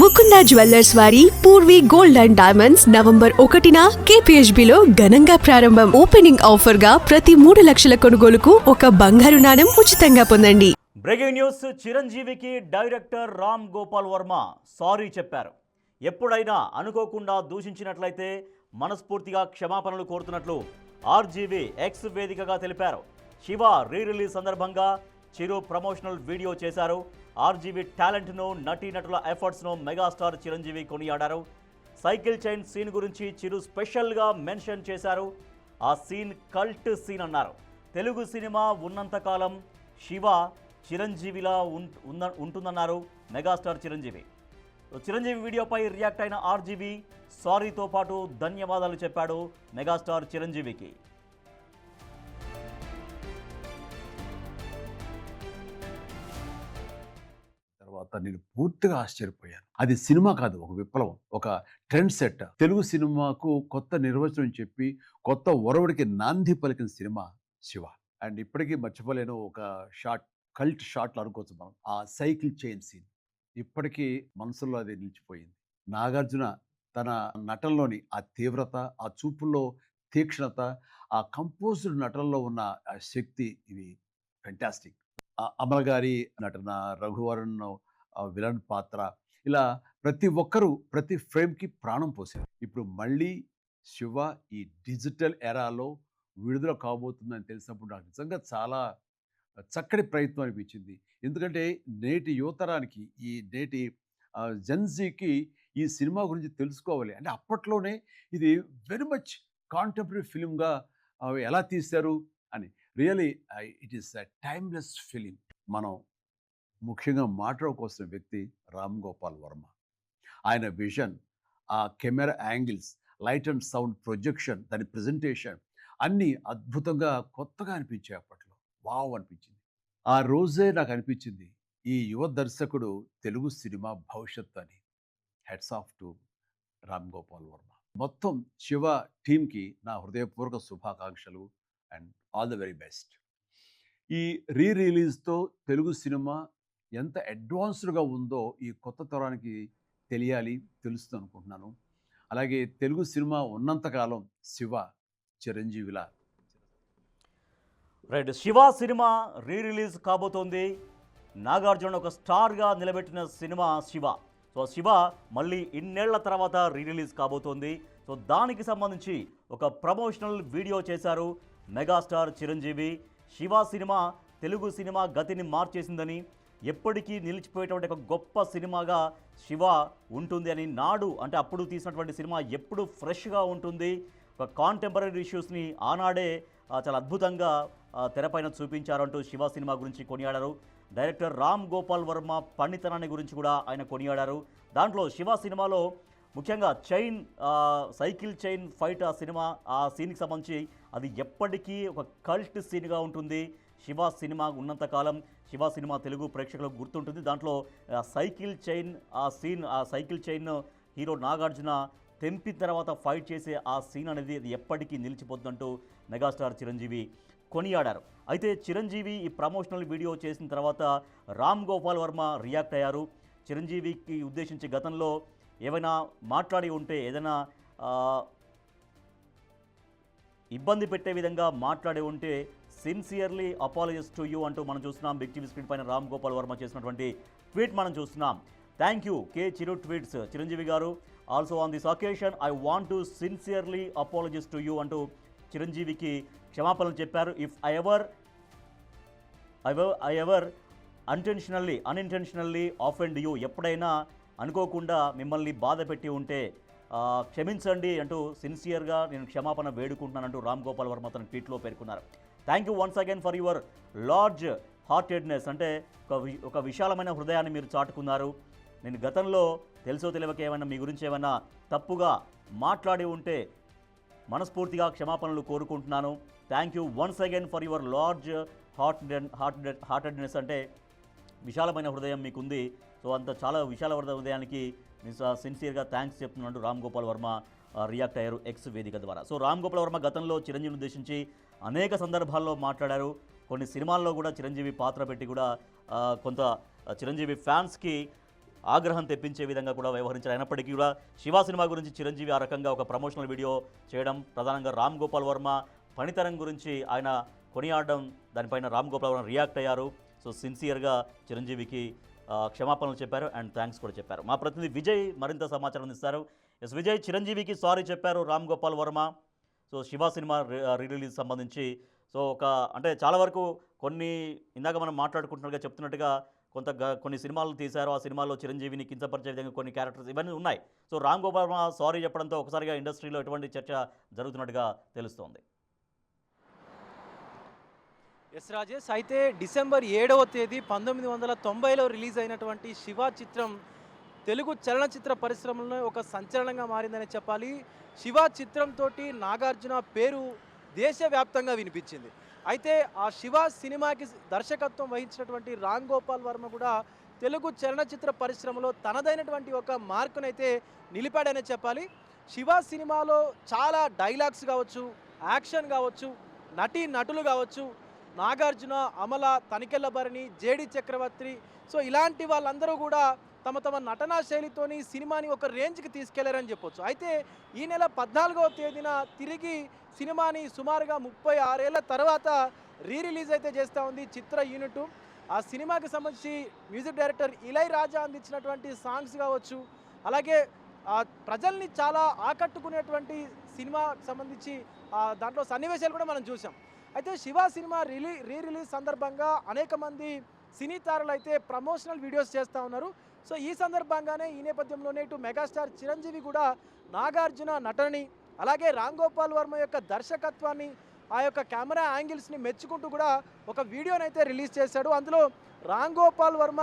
Mukunda jewellers వారి Purvi gold and diamonds November 1న KPHBలో ఘనంగా ప్రారంభం. ఓపెనింగ్ ఆఫర్ గా ప్రతి 3 లక్షల కొనుగోలుకు ఒక బంగారు నాణెం ఉచితంగా పొందండి. Breaking news. చిరంజీవికి డైరెక్టర్ రామ్ గోపాల్ వర్మ సారీ చెప్పారు. ఎప్పుడైనా అనుకోకుండా దూషించినట్లయితే మనస్ఫూర్తిగా క్షమాపణలు కోరుతున్నట్లు RGV ఎక్స్ వేదికగా తెలిపారు. శివ రీ రిలీజ్ సందర్భంగా చిరు ప్రమోషనల్ వీడియో చేశారు. RGV టాలెంట్ను, నటీనటుల ఎఫర్ట్స్ను మెగాస్టార్ చిరంజీవి కొనియాడారు. సైకిల్ చైన్ సీన్ గురించి చిరు స్పెషల్గా మెన్షన్ చేశారు. ఆ సీన్ కల్ట్ సీన్ అన్నారు. తెలుగు సినిమా ఉన్నంతకాలం శివ చిరంజీవిలా ఉంటుందన్నారు మెగాస్టార్ చిరంజీవి. చిరంజీవి వీడియోపై రియాక్ట్ అయిన RGV సారీతో పాటు ధన్యవాదాలు చెప్పాడు మెగాస్టార్ చిరంజీవికి. తర్వాత నేను పూర్తిగా ఆశ్చర్యపోయాను. అది సినిమా కాదు, ఒక విప్లవం, ఒక ట్రెండ్ సెట్. తెలుగు సినిమాకు కొత్త నిర్వచనం చెప్పి కొత్త ఒరవడికి నాంది పలికిన సినిమా శివ. అండ్ ఇప్పటికీ మర్చిపోలేను ఒక షాట్, కల్ట్ షాట్లు అనుకోవచ్చు మనం. ఆ సైకిల్ చైన్ సీన్ ఇప్పటికీ మనసులో అది నిలిచిపోయింది. నాగార్జున తన నటనలోని ఆ తీవ్రత, ఆ చూపుల్లో తీక్షణత, ఆ కంపోజ్డ్ నటనలో ఉన్న ఆ శక్తి, ఇవి ఫెంటాస్టిక్. అమల్ గారి నటన, రఘువరన్ విలన్ పాత్ర, ఇలా ప్రతి ఒక్కరూ ప్రతి ఫ్రేమ్కి ప్రాణం పోసారు. ఇప్పుడు మళ్ళీ శివ ఈ డిజిటల్ ఎరాలో విడుదల కాబోతుందని తెలిసినప్పుడు నాకు నిజంగా చాలా చక్కటి ప్రయత్నం అనిపించింది. ఎందుకంటే నేటి యువతరానికి, ఈ నేటి జెన్జీకి ఈ సినిమా గురించి తెలుసుకోవాలి. అంటే అప్పట్లోనే ఇది వెరీ మచ్ కాంటెంపరీ ఫిలింగా ఎలా తీశారు అని. Really it is a timeless film. మనం ముఖ్యంగా మాట్లాడుకోవాల్సిన వ్యక్తి రామ్ గోపాల్ వర్మ. ఆయన విజన్, ఆ camera angles, light and sound projection, దాని ప్రజెంటేషన్ అన్నీ అద్భుతంగా కొత్తగా అనిపించాయి. అప్పట్లో వావ్ అనిపించింది. ఆ రోజే నాకు అనిపించింది, ఈ యువ దర్శకుడు తెలుగు సినిమా భవిష్యత్తు అని. Heads off to Ram Gopal Varma. మొత్తం శివ టీంకి నా హృదయపూర్వక శుభాకాంక్షలు and all the very best. ఈ రీ రిలీజ్తో తెలుగు సినిమా ఎంత అడ్వాన్స్డ్గా ఉందో ఈ కొత్త తరానికి తెలియాలి, తెలుస్తుంది అనుకుంటున్నాను. అలాగే తెలుగు సినిమా ఉన్నంతకాలం శివ చిరంజీవిలా. Right. Shiva cinema re release కాబోతోంది. నాగార్జున ఒక స్టార్గా నిలబెట్టిన సినిమా శివ. సో శివ మళ్ళీ ఇన్నేళ్ల తర్వాత రీ రిలీజ్ కాబోతోంది. సో దానికి సంబంధించి ఒక ప్రమోషనల్ వీడియో చేశారు megastar Chiranjeevi. Shiva cinema Telugu cinema గతిని మార్చేసిందని, ఎప్పటికీ నిలిచిపోయేటువంటి ఒక గొప్ప సినిమాగా శివ ఉంటుంది అని, నాడు అంటే అప్పుడు తీసినటువంటి సినిమా ఎప్పుడు ఫ్రెష్గా ఉంటుంది, ఒక కాంటెంపరీ ఇష్యూస్ని ఆనాడే చాలా అద్భుతంగా తెరపైన చూపించారంటూ శివ సినిమా గురించి కొనియాడారు. డైరెక్టర్ రామ్ గోపాల్ వర్మ పండితనాన్ని గురించి కూడా ఆయన కొనియాడారు. దాంట్లో శివ సినిమాలో ముఖ్యంగా సైకిల్ చైన్ ఫైట్ ఆ సీన్కి సంబంధించి అది ఎప్పటికీ ఒక కల్ట్ సీన్గా ఉంటుంది. శివ సినిమా ఉన్నంతకాలం శివ సినిమా తెలుగు ప్రేక్షకులకు గుర్తుంటుంది. దాంట్లో సైకిల్ చైన్ హీరో నాగార్జున తెంపిన తర్వాత ఫైట్ చేసే ఆ సీన్ అనేది అది ఎప్పటికీ నిలిచిపోతుందంటూ మెగాస్టార్ చిరంజీవి కొనియాడారు. అయితే చిరంజీవి ఈ ప్రమోషనల్ వీడియో చేసిన తర్వాత రామ్ గోపాల్ వర్మ రియాక్ట్ అయ్యారు. చిరంజీవికి ఉద్దేశించి గతంలో ఏమైనా మాట్లాడి ఉంటే, ఏదైనా ఇబ్బంది పెట్టే విధంగా మాట్లాడి ఉంటే సిన్సియర్లీ అపాలజీస్ టు యూ అంటూ మనం చూస్తున్నాం. బిగ్ టీవీ స్క్రీన్ పైన రామ్ గోపాల్ వర్మ చేసినటువంటి ట్వీట్ మనం చూస్తున్నాం. థ్యాంక్ యూ కే Chiru tweets. Chiranjeevi garu also on this occasion I want to sincerely apologies to you అంటూ చిరంజీవికి క్షమాపణలు చెప్పారు. If I ever unintentionally offend you, ఎప్పుడైనా అనుకోకుండా మిమ్మల్ని బాధ పెట్టి ఉంటే క్షమించండి అంటూ సిన్సియర్గా నేను క్షమాపణ వేడుకుంటున్నానంటూ రామ్ గోపాల్ వర్మ తన ట్వీట్లో పేర్కొన్నారు. Thank you once again for your large heartedness. అంటే ఒక విశాలమైన హృదయాన్ని మీరు చాటుకున్నారు. నేను గతంలో తెలుసో తెలియక ఏమైనా మీ గురించి ఏమైనా తప్పుగా మాట్లాడి ఉంటే మనస్ఫూర్తిగా క్షమాపణలు కోరుకుంటున్నాను. Thank you once again for your large heartedness. అంటే విశాలమైన హృదయం మీకుంది. సో అంత చాలా విశాల హృదయానికి సిన్సియర్గా థ్యాంక్స్ చెప్తున్నాడు రామ్ గోపాల్ వర్మ రియాక్ట్ అయ్యారు ఎక్స్ వేదిక ద్వారా. సో రామ్ గోపాల్ వర్మ గతంలో చిరంజీవిని ఉద్దేశించి అనేక సందర్భాల్లో మాట్లాడారు. కొన్ని సినిమాల్లో కూడా చిరంజీవి పాత్ర పెట్టి కూడా కొంత చిరంజీవి ఫ్యాన్స్కి ఆగ్రహం తెప్పించే విధంగా కూడా వ్యవహరించారు. అయినప్పటికీ కూడా శివ సినిమా గురించి చిరంజీవి ఆ రకంగా ఒక ప్రమోషనల్ వీడియో చేయడం, ప్రధానంగా రామ్ గోపాల్ వర్మ పనితనం గురించి ఆయన కొనియాడడం, దానిపైన రామ్ గోపాల్ వర్మ రియాక్ట్ అయ్యారు. సో సిన్సియర్గా చిరంజీవికి క్షమాపణలు చెప్పారు అండ్ థ్యాంక్స్ కూడా చెప్పారు. మా ప్రతినిధి విజయ్ మరింత సమాచారం ఇస్తారు. ఎస్ విజయ్, చిరంజీవికి సారీ చెప్పారు Ram Gopal Varma. So Shiva cinema release సంబంధించి సో అంటే చాలా వరకు ఇందాక మనం మాట్లాడుకుంటున్నట్టుగా చెప్తున్నట్టుగా కొన్ని సినిమాలు తీశారు. ఆ సినిమాల్లో చిరంజీవిని కించపరిచే విధంగా కొన్ని క్యారెక్టర్స్ ఇవన్నీ ఉన్నాయి. సో రామ్ గోపాల్ వర్మ సారీ చెప్పడంతో ఒకసారిగా ఇండస్ట్రీలో ఎటువంటి చర్చ జరుగుతున్నట్టుగా తెలుస్తోంది. ఎస్ రాజేష్, అయితే డిసెంబర్ 7వ తేదీ 1990లో రిలీజ్ అయినటువంటి శివ చిత్రం తెలుగు చలనచిత్ర పరిశ్రమలో ఒక సంచలనంగా మారిందనే చెప్పాలి. శివ చిత్రంతో నాగార్జున పేరు దేశవ్యాప్తంగా వినిపించింది. అయితే ఆ శివ సినిమాకి దర్శకత్వం వహించినటువంటి రామ్ గోపాల్ వర్మ కూడా తెలుగు చలనచిత్ర పరిశ్రమలో తనదైనటువంటి ఒక మార్కునైతే నిలిపాడనే చెప్పాలి. శివ సినిమాలో చాలా డైలాగ్స్ కావచ్చు, యాక్షన్ కావచ్చు, నటులు కావచ్చు, నాగార్జున, అమల, తనికెళ్ళ భరణి, జేడి చక్రవర్తి, సో ఇలాంటి వాళ్ళందరూ కూడా తమ నటనా శైలితోని సినిమాని ఒక రేంజ్కి తీసుకెళ్లారని చెప్పొచ్చు. అయితే ఈ నెల 14వ తేదీన తిరిగి సినిమాని సుమారుగా 36 ఏళ్ల తర్వాత రిలీజ్ అయితే చేస్తూ ఉంది చిత్ర యూనిట్. ఆ సినిమాకి సంబంధించి మ్యూజిక్ డైరెక్టర్ ఇళయరాజా అందించినటువంటి సాంగ్స్ కావచ్చు, అలాగే ప్రజల్ని చాలా ఆకట్టుకునేటువంటి సినిమాకి సంబంధించి దాంట్లో సన్నివేశాలు కూడా మనం చూసాం. అయితే శివ సినిమా రిలీజ్ సందర్భంగా అనేక మంది సినీ తారలు అయితే ప్రమోషనల్ వీడియోస్ చేస్తూ ఉన్నారు. సో ఈ సందర్భంగానే ఈ నేపథ్యంలోనే ఇటు మెగాస్టార్ చిరంజీవి కూడా నాగార్జున నటనని, అలాగే రామ్ గోపాల్ వర్మ యొక్క దర్శకత్వాన్ని, ఆ యొక్క కెమెరా యాంగిల్స్ని మెచ్చుకుంటూ కూడా ఒక వీడియోనైతే రిలీజ్ చేశాడు. అందులో రామ్ గోపాల్ వర్మ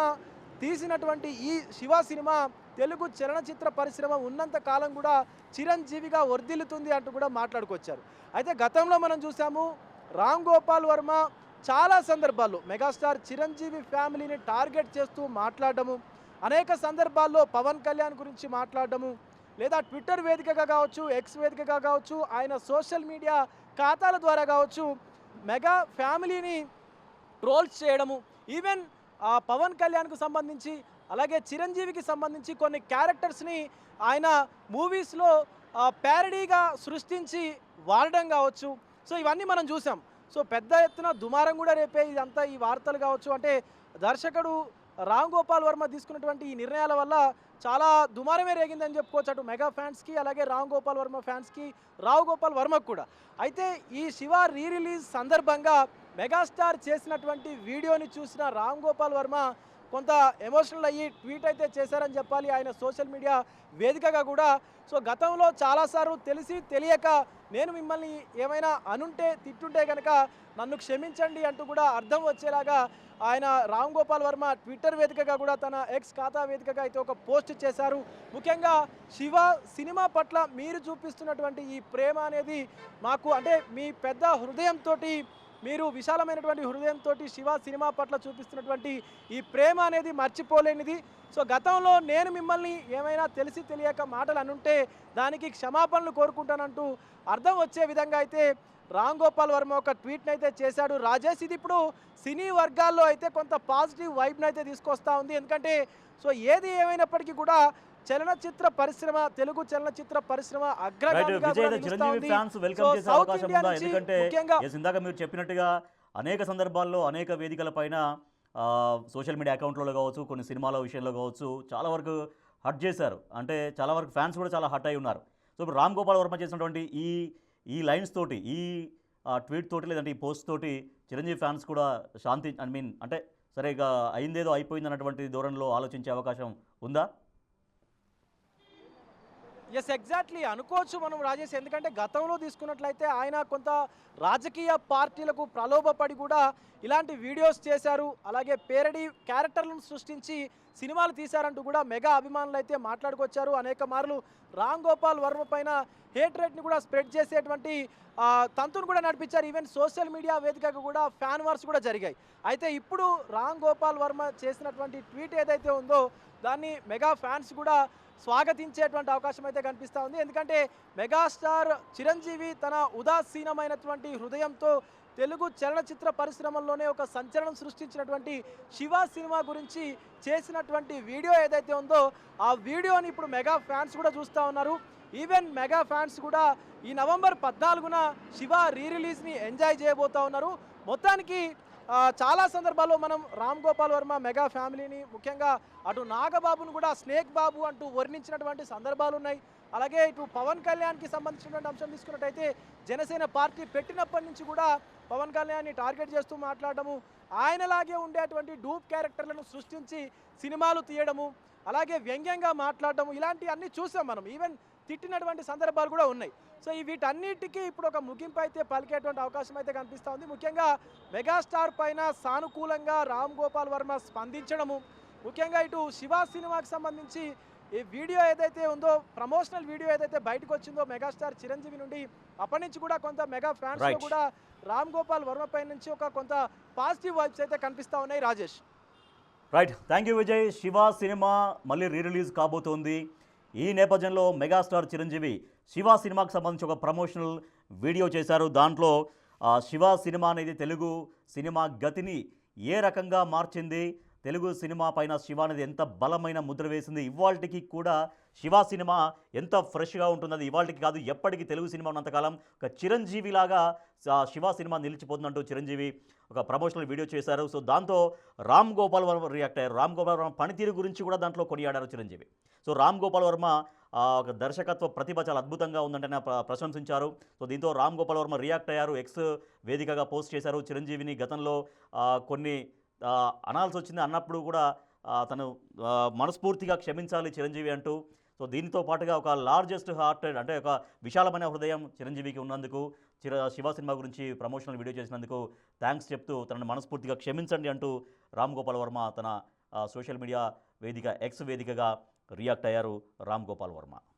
తీసినటువంటి ఈ శివ సినిమా తెలుగు చలనచిత్ర పరిశ్రమ ఉన్నంత కాలం కూడా చిరంజీవిగా వర్ధిల్లుతుంది అంటూ కూడా మాట్లాడుకొచ్చారు. అయితే గతంలో మనం చూసాము రామ్ గోపాల్ వర్మ చాలా సందర్భాల్లో మెగాస్టార్ చిరంజీవి ఫ్యామిలీని టార్గెట్ చేస్తూ మాట్లాడడము, అనేక సందర్భాల్లో పవన్ కళ్యాణ్ గురించి మాట్లాడడము, లేదా ట్విట్టర్ వేదికగా కావచ్చు, ఎక్స్ వేదికగా కావచ్చు, ఆయన సోషల్ మీడియా ఖాతాల ద్వారా కావచ్చు మెగా ఫ్యామిలీని ట్రోల్స్ చేయడము, ఈవెన్ పవన్ కళ్యాణ్కు సంబంధించి అలాగే చిరంజీవికి సంబంధించి కొన్ని క్యారెక్టర్స్ని ఆయన మూవీస్లో ప్యారడీగా సృష్టించి వాడడం కావచ్చు. సో ఇవన్నీ మనం చూసాం. సో పెద్ద ఎత్తున దుమారం కూడా రేపే ఇదంతా ఈ వార్తలు కావచ్చు. అంటే దర్శకుడు రామ్ గోపాల్ వర్మ తీసుకున్నటువంటి ఈ నిర్ణయాల వల్ల చాలా దుమారమే రేగిందని చెప్పుకోవచ్చు అటు మెగా ఫ్యాన్స్కి, అలాగే రామ్ గోపాల్ వర్మ ఫ్యాన్స్కి, రావు గోపాల్ వర్మకు కూడా. అయితే ఈ శివ రిలీజ్ సందర్భంగా మెగాస్టార్ చేసినటువంటి వీడియోని చూసిన రామ్ గోపాల్ వర్మ కొంత ఎమోషనల్ అయ్యి ట్వీట్ అయితే చేశారని చెప్పాలి ఆయన సోషల్ మీడియా వేదికగా కూడా. సో గతంలో చాలాసార్లు తెలిసి తెలియక నేను మిమ్మల్ని ఏమైనా అనుంటే తిట్టుంటే కనుక నన్ను క్షమించండి అంటూ కూడా అర్థం వచ్చేలాగా ఆయన రామ్ గోపాల్ వర్మ ట్విట్టర్ వేదికగా కూడా తన ఎక్స్ ఖాతా వేదికగా అయితే ఒక పోస్ట్ చేశారు. ముఖ్యంగా శివ సినిమా పట్ల మీరు చూపిస్తున్నటువంటి ఈ ప్రేమ అనేది మాకు, అంటే మీ పెద్ద హృదయంతో, మీరు విశాలమైనటువంటి హృదయంతో శివ సినిమా పట్ల చూపిస్తున్నటువంటి ఈ ప్రేమ అనేది మర్చిపోలేనిది. సో గతంలో నేను మిమ్మల్ని ఏమైనా తెలిసి తెలియక మాటలు అనుంటే దానికి క్షమాపణలు కోరుకుంటానంటూ అర్థం వచ్చే విధంగా అయితే రామ్ గోపాల్ వర్మ ఒక ట్వీట్ని అయితే చేశాడు. రాజేష్, ఇది ఇప్పుడు సినీ వర్గాల్లో అయితే కొంత పాజిటివ్ వైబ్ని అయితే తీసుకొస్తూ ఉంది. ఎందుకంటే సో ఏది ఏమైనప్పటికీ కూడా చలనచిత్ర పరిశ్రమ, తెలుగు చలనచిత్ర పరిశ్రమ అగ్రగామిగా ఇందాక మీరు చెప్పినట్టుగా అనేక సందర్భాల్లో అనేక వేదికలపైన సోషల్ మీడియా అకౌంట్లలో కావచ్చు, కొన్ని సినిమాల విషయంలో కావచ్చు చాలా వరకు హర్ట్ చేశారు. అంటే చాలా వరకు ఫ్యాన్స్ కూడా చాలా హర్ట్ అయి ఉన్నారు. సో ఇప్పుడు రామ్ గోపాల్ వర్మ చేసినటువంటి ఈ లైన్స్ తోటి, ఈ ట్వీట్ తోటి, లేదంటే ఈ పోస్ట్ తోటి చిరంజీవి ఫ్యాన్స్ కూడా శాంతి అంటే సరే ఇక అయిందేదో అయిపోయింది అన్నటువంటి ధోరణిలో ఆలోచించే అవకాశం ఉందా? ఎస్, ఎగ్జాక్ట్లీ అనుకోవచ్చు మనం రాజేష్. ఎందుకంటే గతంలో తీసుకున్నట్లయితే ఆయన కొంత రాజకీయ పార్టీలకు ప్రలోభపడి కూడా ఇలాంటి వీడియోస్ చేశారు, అలాగే పేరడీ క్యారెక్టర్లను సృష్టించి సినిమాలు తీశారంటూ కూడా మెగా అభిమానులు అయితే మాట్లాడుకొచ్చారు. అనేక మార్లు రామ్ గోపాల్ వర్మ పైన హేట్ రేట్ని కూడా స్ప్రెడ్ చేసేటువంటి తంతును కూడా నడిపించారు. ఈవెన్ సోషల్ మీడియా వేదికగా కూడా ఫ్యాన్ వార్స్ కూడా జరిగాయి. అయితే ఇప్పుడు రామ్ గోపాల్ వర్మ చేసినటువంటి ట్వీట్ ఏదైతే ఉందో దాన్ని మెగా ఫ్యాన్స్ కూడా స్వాగతించేటువంటి అవకాశం అయితే కనిపిస్తూ ఉంది. ఎందుకంటే మెగాస్టార్ చిరంజీవి తన ఉదాసీనమైనటువంటి హృదయంతో తెలుగు చలనచిత్ర పరిశ్రమలోనే ఒక సంచలనం సృష్టించినటువంటి శివ సినిమా గురించి చేసినటువంటి వీడియో ఏదైతే ఉందో ఆ వీడియోని ఇప్పుడు మెగా ఫ్యాన్స్ కూడా చూస్తూ ఉన్నారు. ఈవెన్ మెగా ఫ్యాన్స్ కూడా ఈ నవంబర్ 14న శివ రీ రిలీజ్ని ఎంజాయ్ చేయబోతూ ఉన్నారు. మొత్తానికి చాలా సందర్భాల్లో మనం రామ్ గోపాల్ వర్మ మెగా ఫ్యామిలీని, ముఖ్యంగా అటు నాగబాబును కూడా స్నేక్ బాబు అంటూ వర్ణించినటువంటి సందర్భాలు ఉన్నాయి. అలాగే ఇటు పవన్ కళ్యాణ్కి సంబంధించినటువంటి అంశం తీసుకున్నట్టయితే జనసేన పార్టీ పెట్టినప్పటి నుంచి కూడా పవన్ కళ్యాణ్ని టార్గెట్ చేస్తూ మాట్లాడటము, ఆయనలాగే ఉండేటువంటి డూప్ క్యారెక్టర్లను సృష్టించి సినిమాలు తీయడము, అలాగే వ్యంగ్యంగా మాట్లాడటము, ఇలాంటి అన్నీ చూసాం మనం. ఈవెన్ తిట్టినటువంటి సందర్భాలు కూడా ఉన్నాయి. సో ఈ వీటన్నిటికీ ఇప్పుడు ఒక ముగింపు అయితే పలికేటువంటి అవకాశం అయితే కనిపిస్తూ ఉంది. ముఖ్యంగా మెగాస్టార్ పైన సానుకూలంగా రామ్ గోపాల్ వర్మ స్పందించడము, ముఖ్యంగా ఇటు శివ సినిమాకి సంబంధించి ఈ వీడియో ఏదైతే ఉందో, ప్రమోషనల్ వీడియో ఏదైతే బయటకు వచ్చిందో మెగాస్టార్ చిరంజీవి నుండి, అప్పటి నుంచి కూడా కొంత మెగా ఫ్యాన్స్ Right. కూడా రామ్ గోపాల్ వర్మ పై నుంచి ఒక కొంత పాజిటివ్ వైబ్స్ అయితే కనిపిస్తూ ఉన్నాయి. Rajesh. Right, thank you Vijay. Shiva cinema మళ్ళీ రీ రిలీజ్ కాబోతోంది. ఈ నేపథ్యంలో మెగాస్టార్ చిరంజీవి శివ సినిమాకి సంబంధించి ఒక ప్రమోషనల్ వీడియో చేశారు. దాంట్లో శివ సినిమా అనేది తెలుగు సినిమా గతిని ఏ రకంగా మార్చింది, తెలుగు సినిమా పైన శివ అనేది ఎంత బలమైన ముద్ర వేసింది, ఇవాళకి కూడా శివ సినిమా ఎంత ఫ్రెష్గా ఉంటుంది, అది ఇవాళకి కాదు ఎప్పటికీ తెలుగు సినిమా ఉన్నంతకాలం ఒక చిరంజీవిలాగా శివ సినిమా నిలిచిపోతుందంటూ చిరంజీవి ఒక ప్రమోషనల్ వీడియో చేశారు. సో దాంతో రామ్ గోపాల్ వర్మ రియాక్ట్ అయ్యారు. రామ్ గోపాల్ వర్మ పనితీరు గురించి కూడా దాంట్లో కొనియాడారు చిరంజీవి. సో రామ్ గోపాల్ వర్మ ఒక దర్శకత్వ ప్రతిభ చాలా అద్భుతంగా ఉందంటే ప్రశంసించారు. సో దీంతో రామ్ గోపాల్ వర్మ రియాక్ట్ అయ్యారు, ఎక్స్ వేదికగా పోస్ట్ చేశారు. చిరంజీవిని గతంలో కొన్ని అనాల్సి వచ్చింది, అన్నప్పుడు కూడా తను మనస్ఫూర్తిగా క్షమించాలి చిరంజీవి అంటూ. సో దీనితో పాటుగా ఒక లార్జెస్ట్ హార్టెడ్ అంటే ఒక విశాలమైన హృదయం చిరంజీవికి ఉన్నందుకు, శివ సినిమా గురించి ప్రమోషనల్ వీడియో చేసినందుకు థ్యాంక్స్ చెప్తూ తనను మనస్ఫూర్తిగా క్షమించండి అంటూ రామ్ గోపాల్ వర్మ తన సోషల్ మీడియా వేదిక ఎక్స్ వేదికగా రియాక్ట్ అయ్యారు రామ్ గోపాల్ వర్మ.